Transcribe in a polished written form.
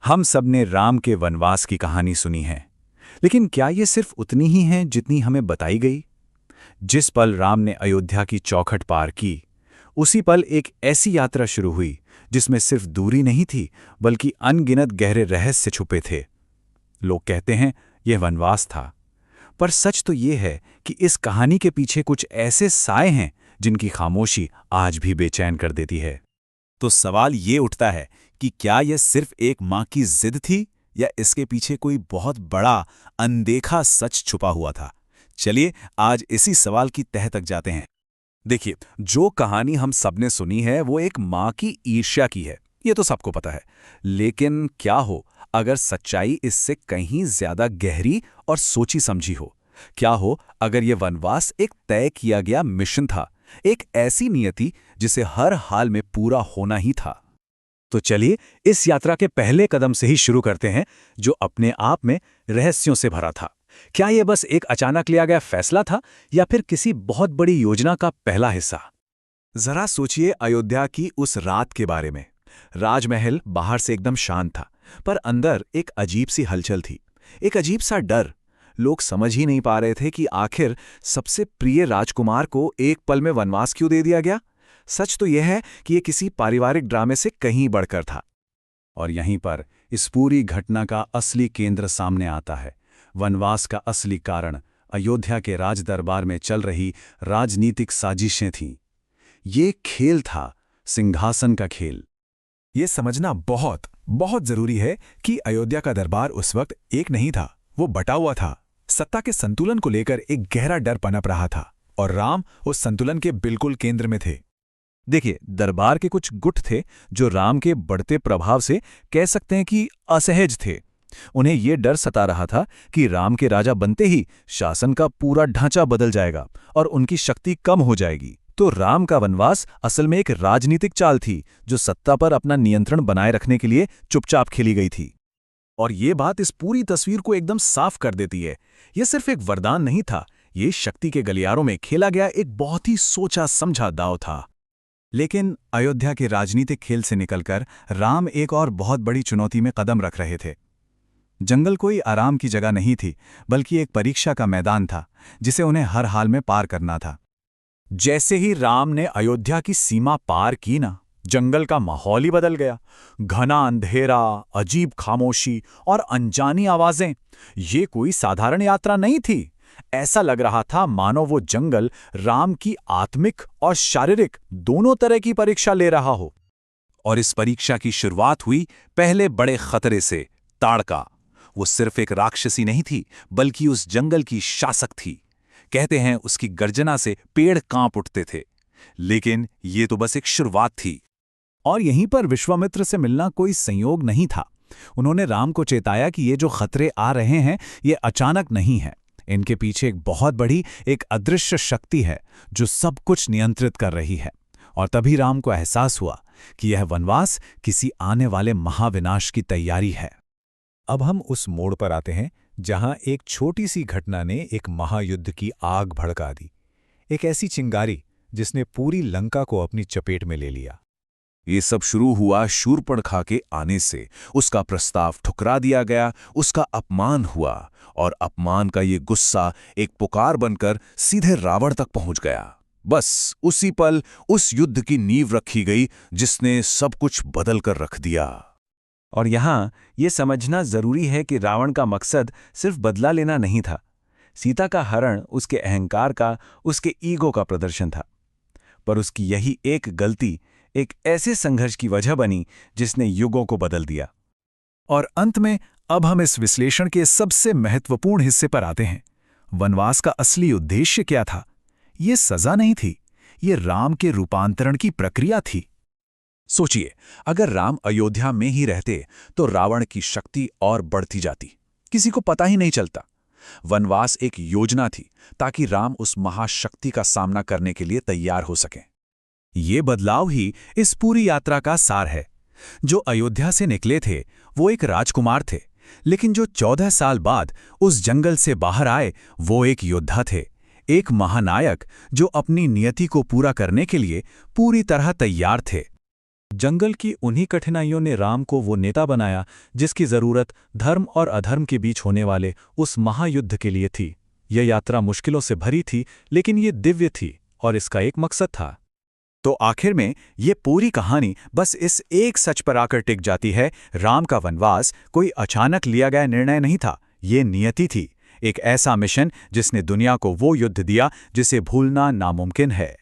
हम सब ने राम के वनवास की कहानी सुनी है, लेकिन क्या ये सिर्फ उतनी ही है जितनी हमें बताई गई? जिस पल राम ने अयोध्या की चौखट पार की, उसी पल एक ऐसी यात्रा शुरू हुई जिसमें सिर्फ दूरी नहीं थी, बल्कि अनगिनत गहरे रहस्य छुपे थे। लोग कहते हैं यह वनवास था, पर सच तो ये है कि इस कहानी के पीछे कुछ ऐसे साए हैं जिनकी खामोशी आज भी बेचैन कर देती है। तो सवाल ये उठता है कि क्या यह सिर्फ एक माँ की जिद थी या इसके पीछे कोई बहुत बड़ा अनदेखा सच छुपा हुआ था। चलिए आज इसी सवाल की तह तक जाते हैं। देखिए, जो कहानी हम सबने सुनी है वो एक माँ की ईर्ष्या की है, ये तो सबको पता है। लेकिन क्या हो अगर सच्चाई इससे कहीं ज्यादा गहरी और सोची समझी हो? क्या हो अगर ये वनवास एक तय किया गया मिशन था, एक ऐसी नियति जिसे हर हाल में पूरा होना ही था? तो चलिए इस यात्रा के पहले कदम से ही शुरू करते हैं, जो अपने आप में रहस्यों से भरा था। क्या यह बस एक अचानक लिया गया फैसला था या फिर किसी बहुत बड़ी योजना का पहला हिस्सा? जरा सोचिए अयोध्या की उस रात के बारे में। राजमहल बाहर से एकदम शांत था, पर अंदर एक अजीब सी हलचल थी, एक अजीब सा डर। लोग समझ ही नहीं पा रहे थे कि आखिर सबसे प्रिय राजकुमार को एक पल में वनवास क्यों दे दिया गया। सच तो यह है कि यह किसी पारिवारिक ड्रामे से कहीं बढ़कर था। और यहीं पर इस पूरी घटना का असली केंद्र सामने आता है। वनवास का असली कारण अयोध्या के राजदरबार में चल रही राजनीतिक साजिशें थीं। ये खेल था, सिंहासन का खेल। ये समझना बहुत बहुत जरूरी है कि अयोध्या का दरबार उस वक्त एक नहीं था, वो बटा हुआ था। सत्ता के संतुलन को लेकर एक गहरा डर पनप रहा था और राम उस संतुलन के बिल्कुल केंद्र में थे। देखिए, दरबार के कुछ गुट थे जो राम के बढ़ते प्रभाव से कह सकते हैं कि असहज थे। उन्हें यह डर सता रहा था कि राम के राजा बनते ही शासन का पूरा ढांचा बदल जाएगा और उनकी शक्ति कम हो जाएगी। तो राम का वनवास असल में एक राजनीतिक चाल थी जो सत्ता पर अपना नियंत्रण बनाए रखने के लिए चुपचाप खेली गई थी। और ये बात इस पूरी तस्वीर को एकदम साफ कर देती है। यह सिर्फ एक वरदान नहीं था, ये शक्ति के गलियारों में खेला गया एक बहुत ही सोचा समझा दांव था। लेकिन अयोध्या के राजनीतिक खेल से निकलकर राम एक और बहुत बड़ी चुनौती में कदम रख रहे थे। जंगल कोई आराम की जगह नहीं थी, बल्कि एक परीक्षा का मैदान था जिसे उन्हें हर हाल में पार करना था। जैसे ही राम ने अयोध्या की सीमा पार की ना, जंगल का माहौल ही बदल गया। घना अंधेरा, अजीब खामोशी और अनजानी आवाजें। ये कोई साधारण यात्रा नहीं थी। ऐसा लग रहा था मानो वो जंगल राम की आत्मिक और शारीरिक दोनों तरह की परीक्षा ले रहा हो। और इस परीक्षा की शुरुआत हुई पहले बड़े खतरे से, ताड़का। वो सिर्फ एक राक्षसी नहीं थी, बल्कि उस जंगल की शासक थी। कहते हैं उसकी गर्जना से पेड़ कांप उठते थे। लेकिन ये तो बस एक शुरुआत थी। और यहीं पर विश्वामित्र से मिलना कोई संयोग नहीं था। उन्होंने राम को चेताया कि ये जो खतरे आ रहे हैं ये अचानक नहीं है। इनके पीछे एक बहुत बड़ी, एक अदृश्य शक्ति है जो सब कुछ नियंत्रित कर रही है। और तभी राम को एहसास हुआ कि यह वनवास किसी आने वाले महाविनाश की तैयारी है। अब हम उस मोड़ पर आते हैं जहां एक छोटी सी घटना ने एक महायुद्ध की आग भड़का दी। एक ऐसी चिंगारी जिसने पूरी लंका को अपनी चपेट में ले लिया। ये सब शुरू हुआ शूर्पणखा के आने से। उसका प्रस्ताव ठुकरा दिया गया, उसका अपमान हुआ और अपमान का ये गुस्सा एक पुकार बनकर सीधे रावण तक पहुंच गया। बस उसी पल उस युद्ध की नींव रखी गई जिसने सब कुछ बदल कर रख दिया। और यहाँ ये समझना जरूरी है कि रावण का मकसद सिर्फ बदला लेना नहीं था। सीता का हरण उसके अहंकार का, उसके ईगो का प्रदर्शन था। पर उसकी यही एक गलती एक ऐसे संघर्ष की वजह बनी जिसने युगों को बदल दिया। और अंत में अब हम इस विश्लेषण के सबसे महत्वपूर्ण हिस्से पर आते हैं। वनवास का असली उद्देश्य क्या था? ये सजा नहीं थी, ये राम के रूपांतरण की प्रक्रिया थी। सोचिए, अगर राम अयोध्या में ही रहते तो रावण की शक्ति और बढ़ती जाती, किसी को पता ही नहीं चलता। वनवास एक योजना थी ताकि राम उस महाशक्ति का सामना करने के लिए तैयार हो सकें। ये बदलाव ही इस पूरी यात्रा का सार है। जो अयोध्या से निकले थे वो एक राजकुमार थे, लेकिन जो 14 साल बाद उस जंगल से बाहर आए वो एक योद्धा थे, एक महानायक जो अपनी नियति को पूरा करने के लिए पूरी तरह तैयार थे। जंगल की उन्हीं कठिनाइयों ने राम को वो नेता बनाया जिसकी जरूरत धर्म और अधर्म के बीच होने वाले उस महायुद्ध के लिए थी। यह यात्रा मुश्किलों से भरी थी, लेकिन ये दिव्य थी और इसका एक मकसद था। तो आखिर में ये पूरी कहानी बस इस एक सच पर आकर टिक जाती है, राम का वनवास कोई अचानक लिया गया निर्णय नहीं था, ये नियति थी, एक ऐसा मिशन जिसने दुनिया को वो युद्ध दिया जिसे भूलना नामुमकिन है।